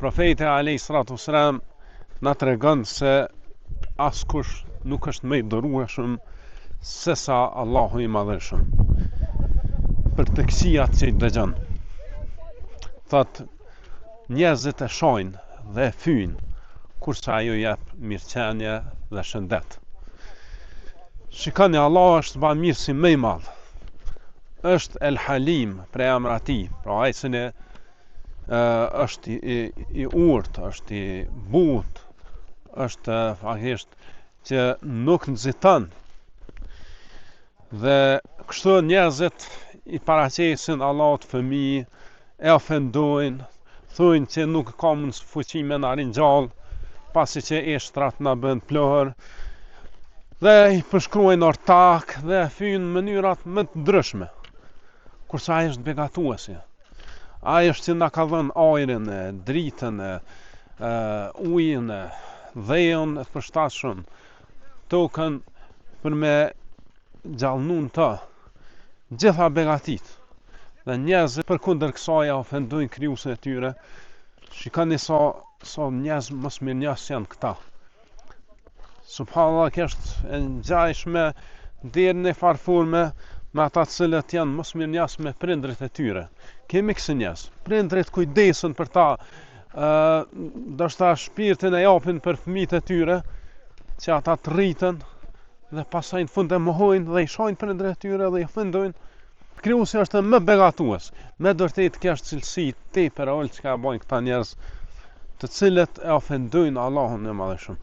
Profeti a.s. na tregon se askush nuk është më i dërueshëm se sa Allahu i Madhëshëm. Për të këqijat që i dëgjon. Thot, njerëzit e shojnë dhe e fyjnë, kurse ajo jep mirëqenie dhe shëndet. Shikoni, Allah është bamirësi më i madh. Është El Halim, prej emra tij, pra ai që është i urtë, është i butë, është faktisht që nuk nxiton. Dhe kështu njerëzit i paraqesin Allahut fëmijë, e ofendojnë, thojnë që nuk ka mundësi fuqi me na ringjall, pasi që eshtrat na bën plohër, dhe i përshkruajnë ortak dhe fyjnë në mënyrat më të ndryshme. Kurse ai është begatuesi. Ai është që na ka dhënë ajrin, dritën, ujin, dheun e përshtatshëm, tokën për me gjallënun të, gjitha begatit. Dhe njerëzit përkundër kësaj ofendojnë krijuesin e tyre. Shikoni sa njerëz mosmirnjos janë këta. Subhanallahu, kjo është e ngjajshme deri në farforme me ata të cilët janë mosmirnjos me prindrit e tyre. Kemi kësi njerëz, prindrit kujdesen për ta, ndoshta shpirtin e japin për fëmijët e tyre, që ata të rriten dhe pastaj në fund e mohojnë dhe i shojnë prindrit e tyre dhe i ofendojnë. Krijuesi është më begatues. Me vërtet kjo është cilësi tepër e ulët që ka bojnë këta njerëz, të cilët e ofendojnë Allahun e Madhëshëm.